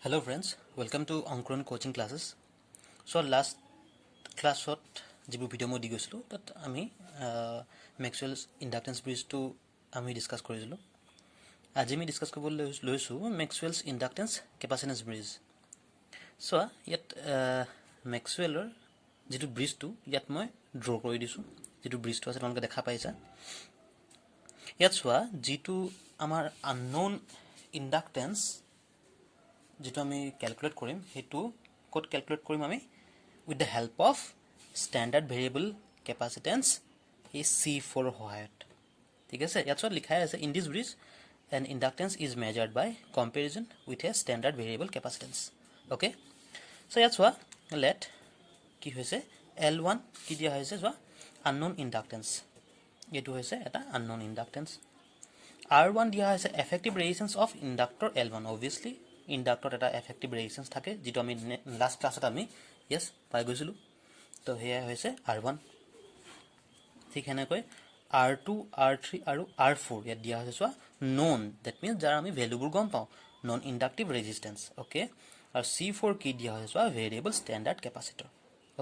Hello friends, welcome to Ankuran coaching classes. So last class jibu video mo digoslo that ami Maxwell's inductance bridge to ami discuss korislo. Aji mi discuss kobol loisu Maxwell's inductance capacitance bridge. So yet Maxwell'er jitu bridge to yat moi draw kori disu. Jitu bridge to ase tonloke dekha paisa. Yat soa jitu amar unknown inductance যেটো আমি calculate কৰিম হেতু code calculate কৰিম আমি with the help of standard variable capacitance এই C4 সহায়ত ঠিক আছে ইয়াত সব লিখাই আছে in this bridge an inductance is measured by comparison with a standard variable capacitance okay so ইয়াত সোয়া let কি হৈছে L1 কি দিয়া হৈছে সোয়া unknown inductance এটো হৈছে এটা unknown inductance R1 দিয়া হৈছে effective resistance of inductor L1 obviously inductor এটা effective resistance থাকে যেটো আমি লাস্ট ক্লাসত আমি yes পাই গৈছিলো তো হেয়া হৈছে R1 ঠিক হেনে কই R2 R3 আৰু R4 ইয়াত দিয়া হৈছে সোয়া known that means যাৰ আমি ভ্যালুবোৰ গম পাও non inductive resistance okay আৰু C4 কি দিয়া হৈছে সোয়া variable standard capacitor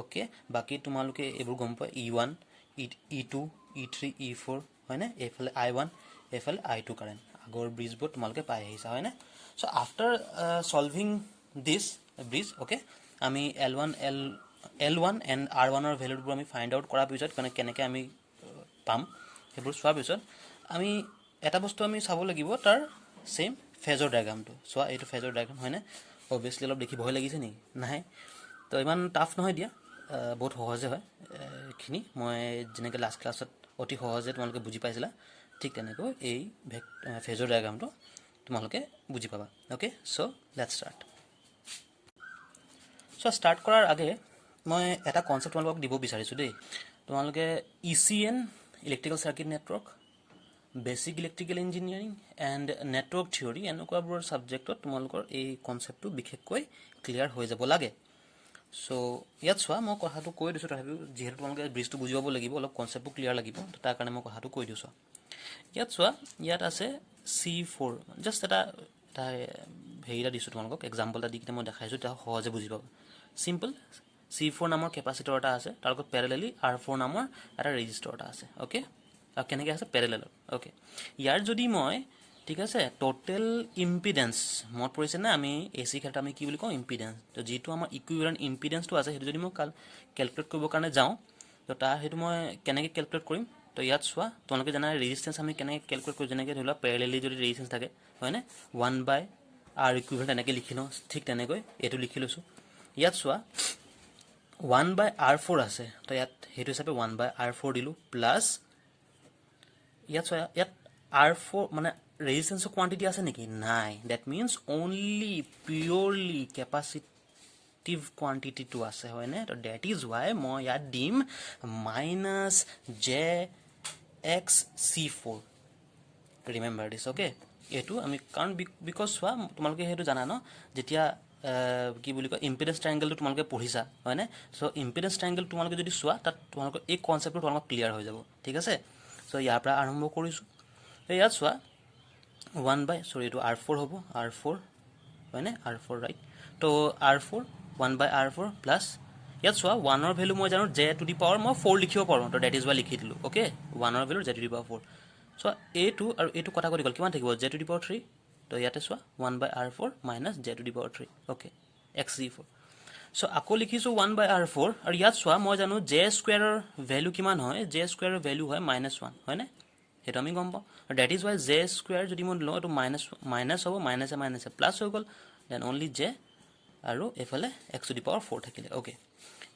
okay বাকি তোমালোকে এবোৰ গম পাই E1 E2 E3 E4 হয়নে এফালে I1 এফালে I2 কারেন্ট আগৰ ব্ৰিজ বোৰ তোমালোকে পাই আহিছা হয়নে so after solving this bridge okay আমি L1 and R1 er value বোৰ আমি find out কৰা পিছত কেনেকে আমি পাম হেবোৰ সোৱা পিছত আমি এটা বস্তু আমি চাব লাগিব তাৰ সেম ফেজৰ ডায়াগ্ৰামটো সোৱা এইটো ফেজৰ ডায়াগ্ৰাম হয়নে obviously অলপ দেখি ভয় লাগিছে নি নাই তো ইমান টাফ নহয় দিয়া বহুত সহজে হয় খিনি মই যেনেকে লাস্ট ক্লাছত অতি সহজে তোমালোকে বুজি পাইছিলা ঠিক তেনেকৈ এই ফেজৰ ডায়াগ্ৰামটো তোমালোকে বুজি পাবা okay so let's start so start কৰাৰ আগে মই এটা কনসেপ্ট তোমালোকক দিব বিচাৰিছো দেই তোমালোকে ECN electrical circuit network basic electrical engineering and network theory এনেকুৱাবোৰ সাবজেক্টত তোমালোকৰ এই কনসেপ্টটো বিশেষকৈ ক্লিয়াৰ হৈ যাব লাগে সো ইয়াত সোৱা মই কথাটো কৈ দিছো তথাপিও যেহেতু তোমালোকে ব্ৰিজটো বুজি পাব লাগিব অলপ কনসেপ্টটো ক্লিয়াৰ লাগিব তো তাৰ কাৰণে মই কথাটো কৈ দিছো ইয়াত সোৱা ইয়াত আছে C4 জাস্ট এটা হেইৰা দিছো তোমালোকক এক্সাম্পল এটা দি কিনে মই দেখাইছো তা সহজে বুজি পাব সিম্পল C4 নামৰ ক্যাপাসিটৰ এটা আছে তাৰ লগত প্যাৰালেলি R4 নামৰ এটা ৰেজিস্টৰ এটা আছে ওকে আৰু কেনেকৈ আছে প্যাৰালেল ওকে ইয়াৰ যদি মই ঠিক আছে টোটাল ইম্পিডেন্স মত পৰিছে না আমি এসি ক্ষেত্ৰত আমি কি বুলি কওঁ ইম্পিডেন্স তো যেটো আমাৰ ইকুইভ্যালেন্ট ইম্পিডেন্সটো আছে হেতু যদি মই ক্যালকুলেট কৰিব কাৰণে যাওঁ তো তা হেতু মই কেনেকৈ ক্যালকুলেট কৰিম তো ইয়াত সোৱা তোমালোকে জানা ৰেজিস্ট্যান্স আমি কেনেকৈ ক্যালকুলেট কৰো যেনেকৈ ধৰিলা প্যাৰালেলি যদি ৰেজিস্ট্যান্স থাকে হয়নে 1 বাই R ইকুইভ্যালেন্ট এনেকৈ লিখিলো ঠিক তেনেকৈ এটো লিখি লৈছো ইয়াত সোৱা 1 বাই R4 আছে তো ইয়াত হেতু হিচাপে 1 বাই R4 দিলু প্লাস ইয়াত সোৱা ইয়াত R4 মানে resistance quantity আছে নেকি নাই that means only purely capacitive quantity to আছে হয়নে তো that is why মই ইয়াত দিম -jxc4 remember this okay এটো আমি কারণ because সোৱা তোমালোকে হেতু জানা ন যেতিয়া কি বুলি কয় ইম্পিডেন্স ট্ৰায়াঙ্গলটো তোমালোকে পঢ়িছা হয়নে সো ইম্পিডেন্স ট্ৰায়াঙ্গল তোমালোকে যদি সোৱা তাত তোমালোকৰ এই কনসেপ্টটো তোমালোক ক্লিয়াৰ হৈ যাব ঠিক আছে সো ইয়াৰ পৰা আৰম্ভ কৰিছো ইয়াত সোৱা 1 by sorry to R4 hobo R4 হয়নে R4 right তো R4 1 by R4 plus ইয়াত সোৱা 1 er value মই জানো j to the power মই 4 লিখিব পাৰো তো that is why লিখি দিলো okay 1 er value j to the power 4 so a2 আৰু a2 কথা কৰি গল কিমান থাকিব j to the power 3 তো ইয়াতে সোৱা 1 by R4 minus j to the power 3 okay xc4 so আকৌ লিখিছো 1 by R4 আৰু ইয়াত সোৱা মই জানো j square er value কিমান হয় j square er value হয় -1 হয়নে হেতু আমি গম পাও that is why j square যদি মই ল তো মাইনাস হ'ব মাইনাস প্লাস হৈ গল then only j আৰু এফালে x to the power 4 থাকিলে ওকে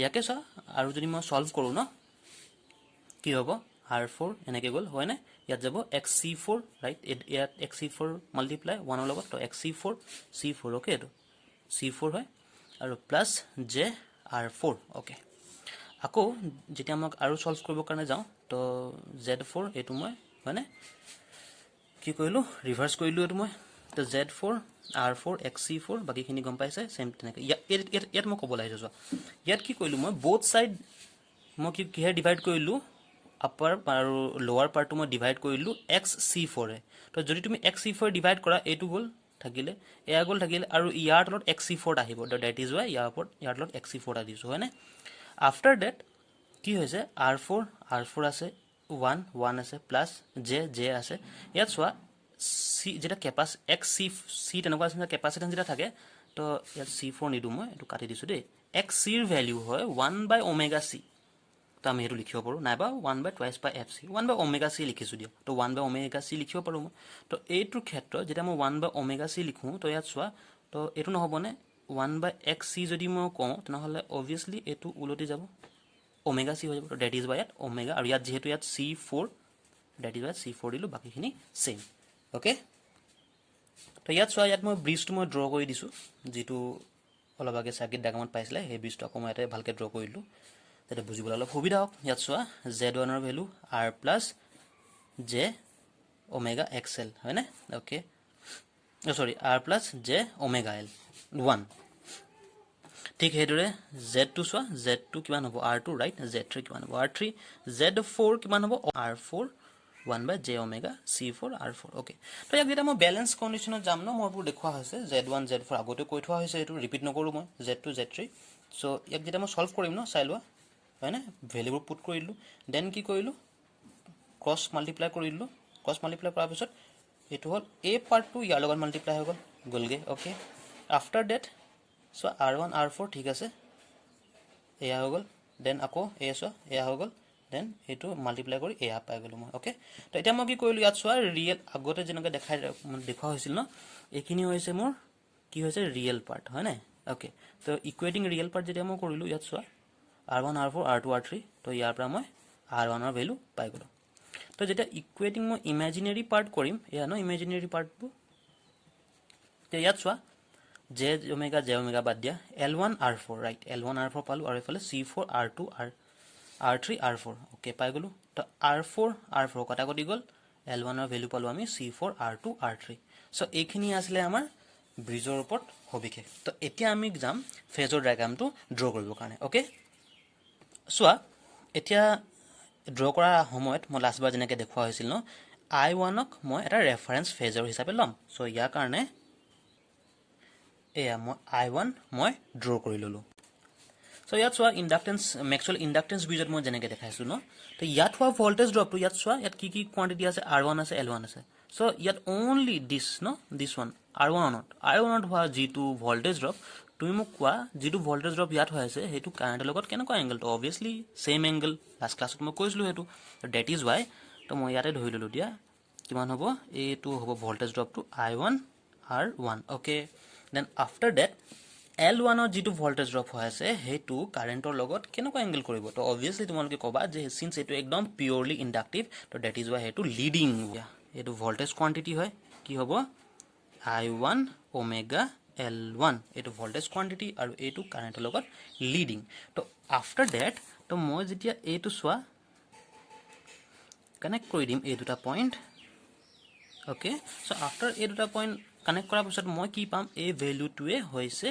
ইয়াকে সা আৰু যদি মই সলভ কৰো ন কি হ'ব r4 এনেকে গল হয় না ইয়াত যাব xc4 রাইট ইয়াত xc4 মাল্টিপ্লাই 1 ৰ লগত তো xc4 c4 ওকে এটো c4 হয় আৰু প্লাস j r4 ওকে আকৌ যেতিয়া মই আৰু সলভ কৰিব কাৰণে যাও তো z4 এটো মই মানে কি কইলো ৰিভাৰ্স কইলো এটো মই তো z4 r4 xc4 বাকি খিনি গম পাইছে সেম তেনেকে ইয়াত মই কব লাগিছো ইয়াত কি কইলো মই বোথ সাইড মই কি হে ডিভাইড কইলো আপার আৰু লোৱাৰ পাৰ্টটো মই ডিভাইড কৰিলো xc4 এ তো যদি তুমি xc4 ডিভাইড কৰা এটো গল থাকিলে এয়া গ'ল থাকিলে আৰু ইয়াৰ তলত xc4 আহিব দ্যাট ইজ ওয়াই ইয়াৰ তলত xc4 দিছো হয় না আফটাৰ দ্যাট কি হৈছে r4 আছে 1 আছে প্লাস j আছে ইয়াত চোৱা c যেটা ক্যাপাসিটি xc তেনেকুৱা আছে ক্যাপাসিটেন্স যেটা থাকে তো ইয়াত c4 নিদু মই এটো কাটি দিছো দেই xc এর ভ্যালু হয় 1/omega c তো আমি এটো লিখিব পাৰো নাইবা 1/2/fc 1/omega c লিখিছো দিয়া তো 1/omega c লিখিব পাৰো মই তো এইটোৰ ক্ষেত্ৰত যেটা মই 1/omega c লিখো তো ইয়াত চোৱা তো এটো নহবনে 1/xc যদি মই কওঁ তেনেহলে obviously এটো উলটি যাব omega c হৈ যাব তো দ্যাট ইজ বাই omega আৰু ইয়াত যেহেতু ইয়াত c4 that is by c4 দিলো বাকিখিনি সেম ওকে তো ইয়াত চোৱা ইয়াত মই ব্ৰিজটো মই ড্ৰ কৰি দিছো যেটো অলপ আগে সাৰ্কিট ডায়াগ্ৰামত পাইছিলে এই ব্ৰিজটো আকৌ মই এটা ভালকে ড্ৰ কৰিলো তেতে বুজিবলৈ অলপ সুবিধা হ'ব ইয়াত চোৱা z1 ৰ value r + j omega xl হয় না ওকে সৰি r + j omega l 1 ঠিক হেদৰে z2 চোৱা z2 কিমান হ'ব r2 ৰাইট z3 কিমান হ'ব r3 z4 কিমান হ'ব r4 1/j omega c4 r4 okay তো ইয়াক যেটা মই ব্যালেন্স কন্ডিশনত যাম ন মই পুৰ দেখুৱা হৈছে z1 z4 আগতে কৈ থোৱা হৈছে এটো ৰিপিট নকৰো মই z2 z3 সো ইয়াক যেটা মই সলভ কৰিম ন চাই লোৱা হয় না ভ্যালুবোৰ পুট কৰিলো দেন কি কৰিলো ক্ৰস মাল্টিপ্লাই কৰিলো ক্ৰস মাল্টিপ্লাই কৰাৰ পিছত এটো হল a পাৰ্টটো ইয়াৰ লগত মাল্টিপ্লাই হৈ গলগে okay after that so r1 r4 ঠিক আছে এয়া হৈ গল দেন আকৌ এয়া হৈ গল দেন এটো মাল্টিপ্লাই কৰি এয়া পাই গলো মই ওকে তো এটা মই কি কৰিলো ইয়াত চোৱা ৰিয়েল আগতে যেনেকৈ দেখা হৈছিল ন এখিনি হৈছে মোৰ কি হৈছে ৰিয়েল পাৰ্ট হয় না ওকে তো ইকুৱেটিং ৰিয়েল পাৰ্ট যেটা মই কৰিলো ইয়াত চোৱা r1 r4 r2 r3 তো ইয়াৰ পৰা মই r1 ৰ ভ্যালু পাই গলো তো যেটা ইকুৱেটিং মই ইমাজিনাৰী পাৰ্ট কৰিম এয়া ন ইমাজিনাৰী পাৰ্টটো তো ইয়াত চোৱা j omega বাদ দিয়া l1 r4 right l1 r4 পালো আৰু এফালে c4 r2 r3 r4 okay পাই গলো তো r4 কাটাকটি গল l1 ৰ ভ্যালু পালো আমি c4 r2 r3 সো এইখিনি আসলে আমাৰ ব্ৰিজৰ ওপৰত হবিশেষ তো এতিয়া আমি যাম ফেজৰ ডায়াগ্ৰামটো ড্ৰ কৰিব কাৰণে ওকে সোয়া এতিয়া ড্ৰ কৰা সময়ত মই লাষ্ট বাৰ যেনেকৈ দেখুৱা হৈছিল ন i1 ক মই এটা ৰেফাৰেন্স ফেজৰ হিচাপে লম সো ইয়াৰ কাৰণে এয়া মই i1 মই ড্ৰ কৰি ললো সো ইয়াত চোৱা ইন্ডাক্টেন্স ম্যাক্সওয়েল ইন্ডাক্টেন্স ব্ৰিজত মই যেনেকৈ দেখাইছো ন তো ইয়াত হোৱা ভোল্টেজ ড্ৰপটো ইয়াত চোৱা ইয়াত কি কোৱান্টিটি আছে r1 আছে l1 আছে সো ইয়াত only this one r1 not হোৱা যেটো ভোল্টেজ ড্ৰপ তুমি মোক কোৱা যেটো ভোল্টেজ ড্ৰপ ইয়াত হৈ আছে হেতু কাৰেন্টৰ লগত কেনেকুৱা এংগল তো obviously same angle লাষ্ট ক্লাছত মই কৈছিলো হেতু তো that is why তো মই ইয়াতে ধৰি ললো দিয়া কিমান হ'ব এটো হ'ব voltage ড্ৰপটো i1 r1 okay then after that l1 ৰ যেটো ভোল্টেজ ড্ৰপ হৈ আছে হেতু কাৰেন্টৰ লগত কেনেকুৱা এংগল কৰিব তো obviously তোমালোকে কবা যে সিন্স এটো একদম পিওৰলি ইন্ডাক্টিভ তো that is why হেতু লিডিং এটো ভোল্টেজ কোয়ান্টিটি হয় কি হ'ব i1 omega l1 এটো ভোল্টেজ কোয়ান্টিটি আৰু এটো কাৰেন্টৰ লগত লিডিং তো আফটাৰ দ্যাট তো মই যেতিয়া এটো সোৱা কানেক্ট কৰি দিম এই দুটা পইণ্ট ওকে সো আফটাৰ এই দুটা পইণ্ট কানেক্ট কৰাৰ পিছত মই কি পাম এই ভ্যালুটোৱে হৈছে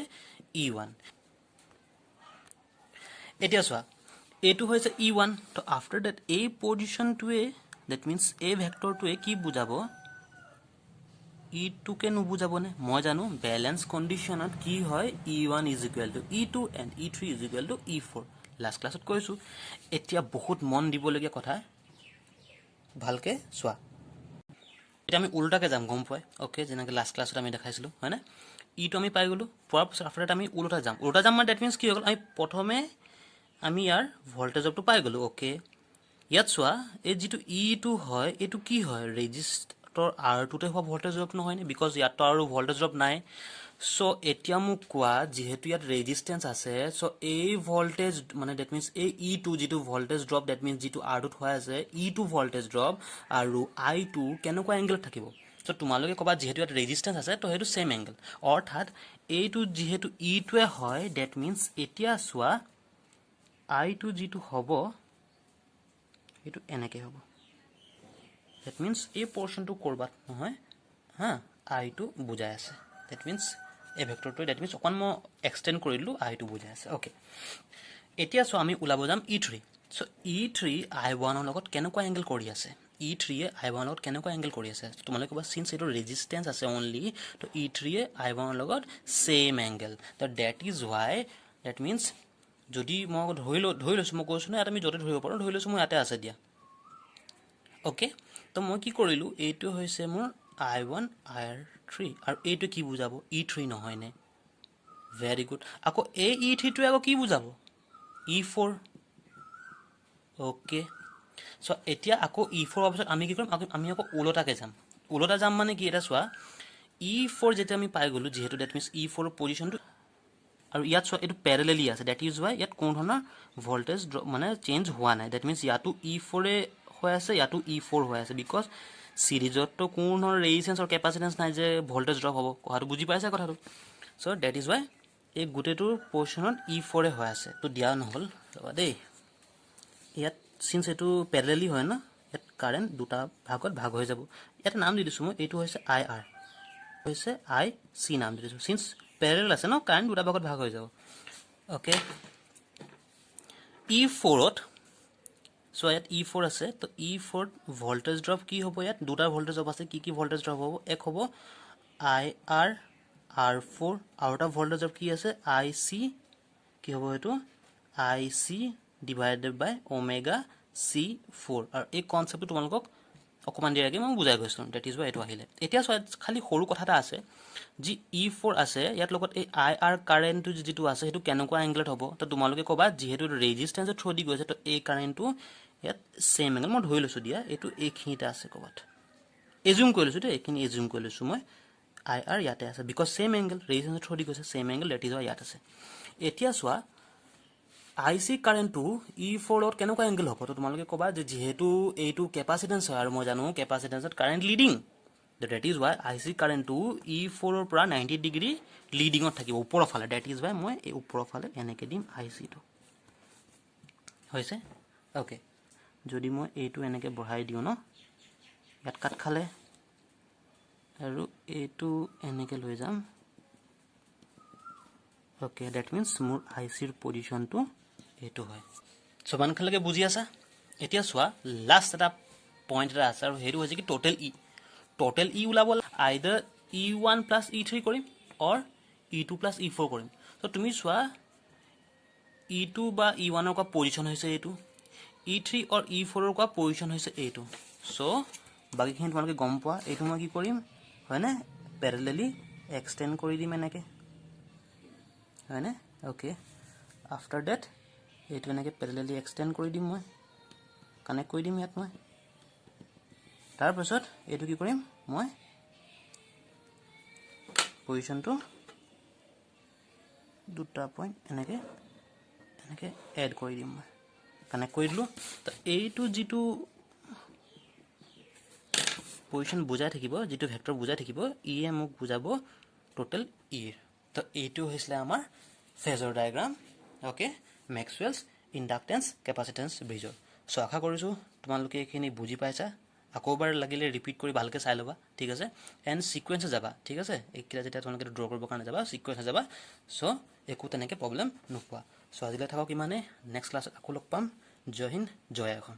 e1 এতিয়া সোৱা এটো হৈছে e1 তো আফটাৰ দ্যাট এই পজিশনটোৱে দ্যাট মিন্স এই ভেক্টৰটোৱে কি বুজাব e2 কে নুবুজাবনে মই জানো ব্যালেন্স কন্ডিশনত কি হয় e1 = e2 and e3 = e4 last ক্লাছত কৈছো এতিয়া বহুত মন দিবলগীয়া কথা ভালকে সোৱা এটা আমি উল্টাকে যাম গম পায় ওকে যেনেকৈ লাষ্ট ক্লাছত আমি দেখাইছিলো হয় না ইটো আমি পাই গলো পোৱাৰ পিছত আফটাৰ আমি উল্টা যাম মানে দ্যাট মিন্স কি হ'ল আমি প্ৰথমে আমি ইয়াৰ ভোল্টেজ আপটো পাই গলো ওকে ইয়াত সোৱা এই যেটো e2 হয় এটো কি হয় ৰেজিস্টৰ r2 তে হোৱা ভোল্টেজ ড্ৰপ নহয় নে বিকজ ইয়াত আৰু ভোল্টেজ ড্ৰপ নাই সো এতিয়া মোক কোৱা যেহেতু ইয়াত ৰেজিস্ট্যান্স আছে সো এই ভোল্টেজ মানে দ্যাট মিন্স এই e2 যেটো ভোল্টেজ ড্ৰপ দ্যাট মিন্স যেটো r2 ত হৈ আছে e2 ভোল্টেজ ড্ৰপ আৰু i2 কেনেকুৱা এংগল থাকিব সো তোমালোকে কবা যেহেতু ইয়াত ৰেজিস্ট্যান্স আছে তো হেতু সেম এংগল অৰ্থাৎ এইটো যেহেতু e2 এ হয় দ্যাট মিন্স এতিয়া সোৱা i2 যেটো হ'ব এটো এনেকে হ'ব দ্যাট মিন্স এই পোরশনটো করবাত নহয় হ্যাঁ i2 বুজাই আছে দ্যাট মিন্স এই ভেক্টৰটো দ্যাট মিন্স অকন মই এক্সটেন্ড কৰিলো i2 বুজাই আছে ওকে এতিয়া সো আমি উলাব যাম e3 সো e3 i1 ৰ লগত কেনেকুৱা এংগল কৰি আছে E3 এ I1 লগত কেনেকুৱা এংগল কৰি আছে তোমালোকে ক'বা সিন্স এটো ৰেজিস্ট্যান্স আছে অনলি তো E3 এ I1 লগত সেম এংগল তো that is why that means যদি মই ধৰি লৈছো মই কৈছো না এটা আমি যতে ধৰিব পাৰো ধৰি লৈছো মই ইয়াতে আছে দিয়া ওকে তো মই কি কৰিলো এইটো হৈছে মোৰ I1 R3 আৰু এইটো কি বুজাব E3 নহয় নে ভেৰি গুড আকৌ এই E3 টো আকৌ কি বুজাব E4 ওকে সো এতিয়া আকৌ E4 অপশন আমি কি কৰিম আমি আকৌ উলটা যাম মানে কি এটা চোৱা E4 যেটা আমি পাই গলো যেহেতু দ্যাট মিন্স E4 পজিশনটো আৰু ইয়াত চোৱা এটো প্যাৰালেলি আছে দ্যাট ইজ হোৱাই ইয়াত কোন ধৰণৰ ভোল্টেজ মানে চেঞ্জ হোৱা নাই দ্যাট মিন্স ইয়াটো E4 এ হৈ আছে ইয়াটো E4 হৈ আছে বিকজ সিৰিজত তো কোন ধৰণৰ ৰেজিস্ট্যান্স আৰু কেপাসিটেন্স নাই যে ভোল্টেজ ড্ৰপ হ'ব কথাটো বুজি পাইছা কথাটো সো দ্যাট ইজ হোৱাই এই গুটেটোৰ পজিশনত E4 এ হৈ আছে তো দিয়া নহল ৰবা দেই ইয়াত সিন্স এটো প্যাৰালেলি হয় না ইয়াত কারেন্ট দুটা ভাগত ভাগ হৈ যাব ইয়াত নাম দি দিছো মই এটো হৈছে IR হৈছে IC নাম দি দিছো সিন্স প্যারালাল আছে ন কারেন্ট দুটা ভাগত ভাগ হৈ যাব ওকে E4 ত সো ইয়াত E4 আছে তো E4 ভোল্টেজ ড্রপ কি হ'ব ইয়াত দুটা ভোল্টেজ ড্রপ আছে কি ভোল্টেজ ড্রপ হ'ব এক হ'ব IR R4 আৰু এটা ভোল্টেজ ড্রপ কি আছে IC কি হ'ব এটো IC divided by omega C4 আৰু এই কনসেপ্টটো তোমালোকক অকমান দিয়াৰ আগে মই বুজাই গৈছো দ্যাট ইজ হোৱাই এটো আহিলে এতিয়া খালি সৰু কথা এটা আছে যি E4 আছে ইয়াত লগত এই IR কারেন্টটো যেটো আছে হেতু কেনেকুৱা এংগলত হ'ব তো তোমালোকে কবা যেহেতু ৰেজিস্ট্যান্স থ্ৰু দি গৈছে তো এই কাৰেন্টটো ইয়াত সেম এংগল মই ধৰি লৈছো দিয়া এটো এইখিনিতে আছে কবাত এজুম কৰি লৈছো দে এইখিনি এজুম কৰি লৈছো মই IR ইয়াতে আছে বিকজ সেম এংগল ৰেজিস্ট্যান্স থ্ৰু দি গৈছে সেম এংগল দ্যাট ইজ হোৱাই ইয়াত আছে এতিয়া চোৱা IC কাৰেন্টটো E4 লগত কেনেকুৱা এংগল হ'ব তো তোমালোকে কবা যে যেহেতু এইটো কেপাসিটেন্স হয় আৰু মই জানো কেপাসিটেন্সত current leading that is why IC কাৰেন্টটো E4 ৰ পৰা 90 ডিগ্ৰী লিডিংত থাকিব ওপৰৰ ফালে দ্যাট ইজ হোৱাই মই এই ওপৰৰ ফালে এনেকে দিম IC টো হৈছে ওকে যদি মই এইটো এনেকে বঢ়াই দিও ন ইয়াত কাট খালে আৰু এইটো এনেকে লৈ যাম ওকে দ্যাট মিন্স মোৰ IC ৰ পজিশনটো এটো হয় সমান খালকে বুজি আছা এতিয়া চোৱা লাষ্ট এটা পইণ্ট এটা আছে আৰু হেতু হৈছে কি total E উলাব আইদাৰ E1 plus E3 কৰিম অৰ E2 plus E4 কৰিম তো তুমি চোৱা E2 বা E1 ৰ কা পজিশন হৈছে এটো E3 অৰ E4 ৰ কা পজিশন হৈছে এটো সো বাকিখিনি তোমালোকে গম পোৱা এটো মই কি কৰিম হয়নে প্যাৰালেলি এক্সটেন্ড কৰি দিম এনেকে হয়নে ওকে আফটাৰ দ্যাট এটো এনেকে প্যাৰালেলি এক্সটেন্ড কৰি দিম মই কানেক্ট কৰি দিম ইয়াত মই তাৰ পাছত এটো কি কৰিম মই পজিশনটো দুটা পইণ্ট এনেকে এড কৰি দিম মই কানেক্ট কৰি দিলো তো এইটো যেটো পজিশন বুজাই থাকিব যেটো ভেক্টৰ বুজাই থাকিব ই এ মোক বুজাব টোটাল ই তো এইটো হৈছিল আমাৰ ফেজৰ ডায়াগ্ৰাম ওকে ম্যাক্সওয়েলছ ইন্ডাকটেন্স ক্যাপাসিটেন্স ব্ৰিজৰ সো আশা কৰিছো তোমালোকে এখিনি বুজি পাইছা আকৌবাৰ লাগিলে ৰিপিট কৰি ভালকে চাই লবা ঠিক আছে এন্ড সিকোয়েন্সে যাবা ঠিক আছে এইকিলা যেটা তোমালোকে ড্ৰ কৰিব কাৰণে যাবা সিকোয়েন্সে যাবা সো একো তেনেকে প্ৰবলেম নোপোৱা সো আজিলে থাকক ইমানে নেক্সট ক্লাছত আকৌ লগ পাম জয় হিন্দ জয় অসম